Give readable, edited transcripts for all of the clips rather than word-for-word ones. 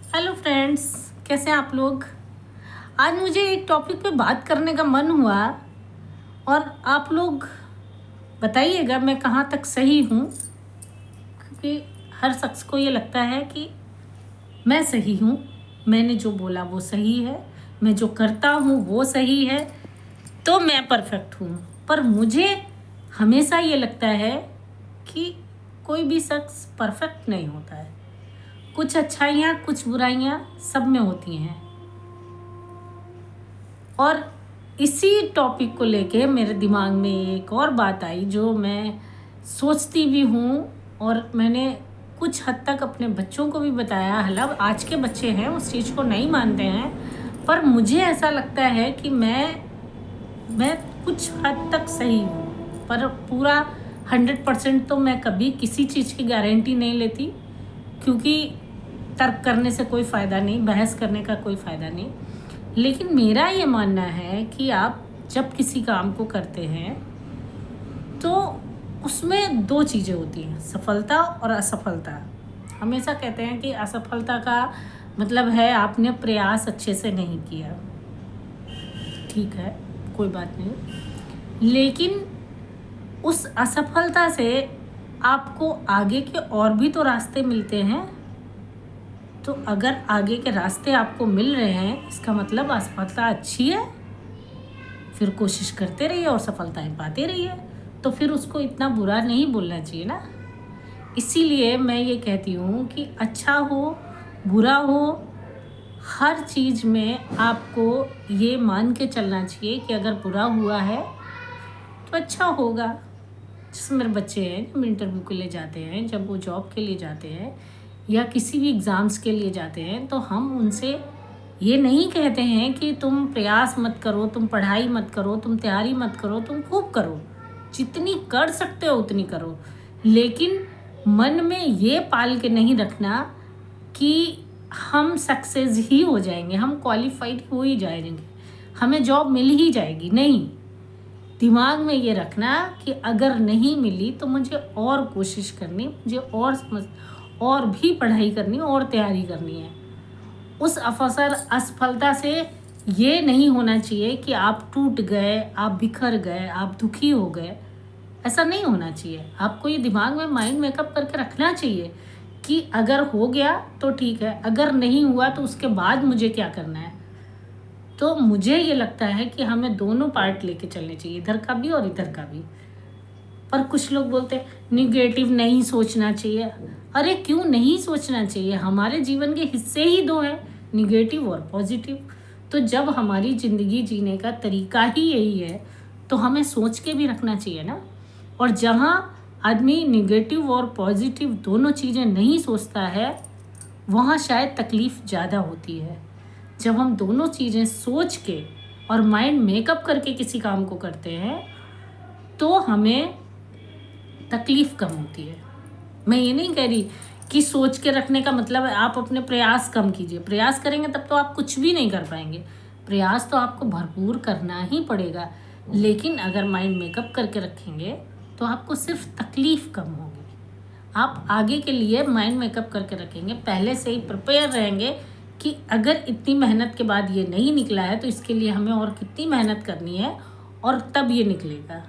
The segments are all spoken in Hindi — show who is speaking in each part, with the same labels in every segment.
Speaker 1: हेलो फ्रेंड्स, कैसे हैं आप लोग। आज मुझे एक टॉपिक पे बात करने का मन हुआ और आप लोग बताइएगा मैं कहाँ तक सही हूँ, क्योंकि हर शख्स को ये लगता है कि मैं सही हूँ, मैंने जो बोला वो सही है, मैं जो करता हूँ वो सही है, तो मैं परफेक्ट हूँ। पर मुझे हमेशा ये लगता है कि कोई भी शख्स परफेक्ट नहीं होता है। कुछ अच्छाइयाँ कुछ बुराइयाँ सब में होती हैं। और इसी टॉपिक को लेके मेरे दिमाग में एक और बात आई जो मैं सोचती भी हूँ, और मैंने कुछ हद तक अपने बच्चों को भी बताया। हालांकि आज के बच्चे हैं उस चीज़ को नहीं मानते हैं, पर मुझे ऐसा लगता है कि मैं कुछ हद तक सही हूँ, पर पूरा 100% तो मैं कभी किसी चीज़ की गारंटी नहीं लेती, क्योंकि तर्क करने से कोई फ़ायदा नहीं, बहस करने का कोई फ़ायदा नहीं। लेकिन मेरा ये मानना है कि आप जब किसी काम को करते हैं तो उसमें दो चीज़ें होती हैं, सफलता और असफलता। हमेशा कहते हैं कि असफलता का मतलब है आपने प्रयास अच्छे से नहीं किया। ठीक है, कोई बात नहीं, लेकिन उस असफलता से आपको आगे के और भी तो रास्ते मिलते हैं। तो अगर आगे के रास्ते आपको मिल रहे हैं, इसका मतलब असफलता अच्छी है, फिर कोशिश करते रहिए और सफलताएं पाते रहिए। तो फिर उसको इतना बुरा नहीं बोलना चाहिए ना। इसीलिए मैं ये कहती हूँ कि अच्छा हो बुरा हो, हर चीज़ में आपको ये मान के चलना चाहिए कि अगर बुरा हुआ है तो अच्छा होगा। जैसे मेरे बच्चे हैं, जब इंटरव्यू के लिए जाते हैं, जब वो जॉब के लिए जाते हैं या किसी भी एग्ज़ाम्स के लिए जाते हैं, तो हम उनसे ये नहीं कहते हैं कि तुम प्रयास मत करो, तुम पढ़ाई मत करो, तुम तैयारी मत करो, तुम खूब करो, जितनी कर सकते हो उतनी करो। लेकिन मन में ये पाल के नहीं रखना कि हम सक्सेस ही हो जाएंगे, हम क्वालिफाइड हो ही जाएंगे, हमें जॉब मिल ही जाएगी। नहीं, दिमाग में ये रखना कि अगर नहीं मिली तो मुझे और कोशिश करनी, मुझे और समझ और भी पढ़ाई करनी और तैयारी करनी है। उस असफलता से ये नहीं होना चाहिए कि आप टूट गए, आप बिखर गए, आप दुखी हो गए। ऐसा नहीं होना चाहिए। आपको ये दिमाग में माइंड मेकअप करके रखना चाहिए कि अगर हो गया तो ठीक है, अगर नहीं हुआ तो उसके बाद मुझे क्या करना है। तो मुझे ये लगता है कि हमें दोनों पार्ट लेके चलने चाहिए, इधर का भी और इधर का भी। पर कुछ लोग बोलते हैं निगेटिव नहीं सोचना चाहिए। अरे क्यों नहीं सोचना चाहिए? हमारे जीवन के हिस्से ही दो हैं, निगेटिव और पॉजिटिव। तो जब हमारी ज़िंदगी जीने का तरीका ही यही है तो हमें सोच के भी रखना चाहिए ना। और जहाँ आदमी निगेटिव और पॉजिटिव दोनों चीज़ें नहीं सोचता है, वहाँ शायद तकलीफ़ ज़्यादा होती है। जब हम दोनों चीज़ें सोच के और माइंड मेकअप करके किसी काम को करते हैं तो हमें तकलीफ़ कम होती है। मैं ये नहीं कह रही कि सोच के रखने का मतलब है आप अपने प्रयास कम कीजिए। प्रयास करेंगे तब तो आप कुछ भी नहीं कर पाएंगे। प्रयास तो आपको भरपूर करना ही पड़ेगा, लेकिन अगर माइंड मेकअप करके रखेंगे तो आपको सिर्फ तकलीफ़ कम होगी। आप आगे के लिए माइंड मेकअप करके रखेंगे, पहले से ही प्रिपेयर रहेंगे कि अगर इतनी मेहनत के बाद ये नहीं निकला है तो इसके लिए हमें और कितनी मेहनत करनी है और तब ये निकलेगा,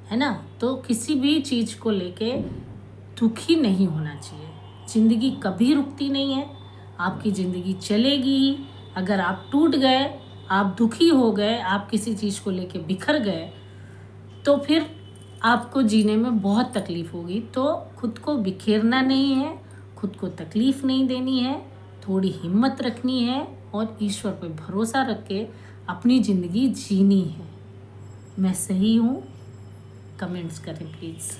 Speaker 1: है ना। तो किसी भी चीज़ को लेके दुखी नहीं होना चाहिए। ज़िंदगी कभी रुकती नहीं है, आपकी ज़िंदगी चलेगी ही। अगर आप टूट गए, आप दुखी हो गए, आप किसी चीज़ को लेके बिखर गए, तो फिर आपको जीने में बहुत तकलीफ़ होगी। तो खुद को बिखेरना नहीं है, खुद को तकलीफ़ नहीं देनी है, थोड़ी हिम्मत रखनी है और ईश्वर पे भरोसा रख के अपनी ज़िंदगी जीनी है। मैं सही हूँ? कमेंट्स करें प्लीज़।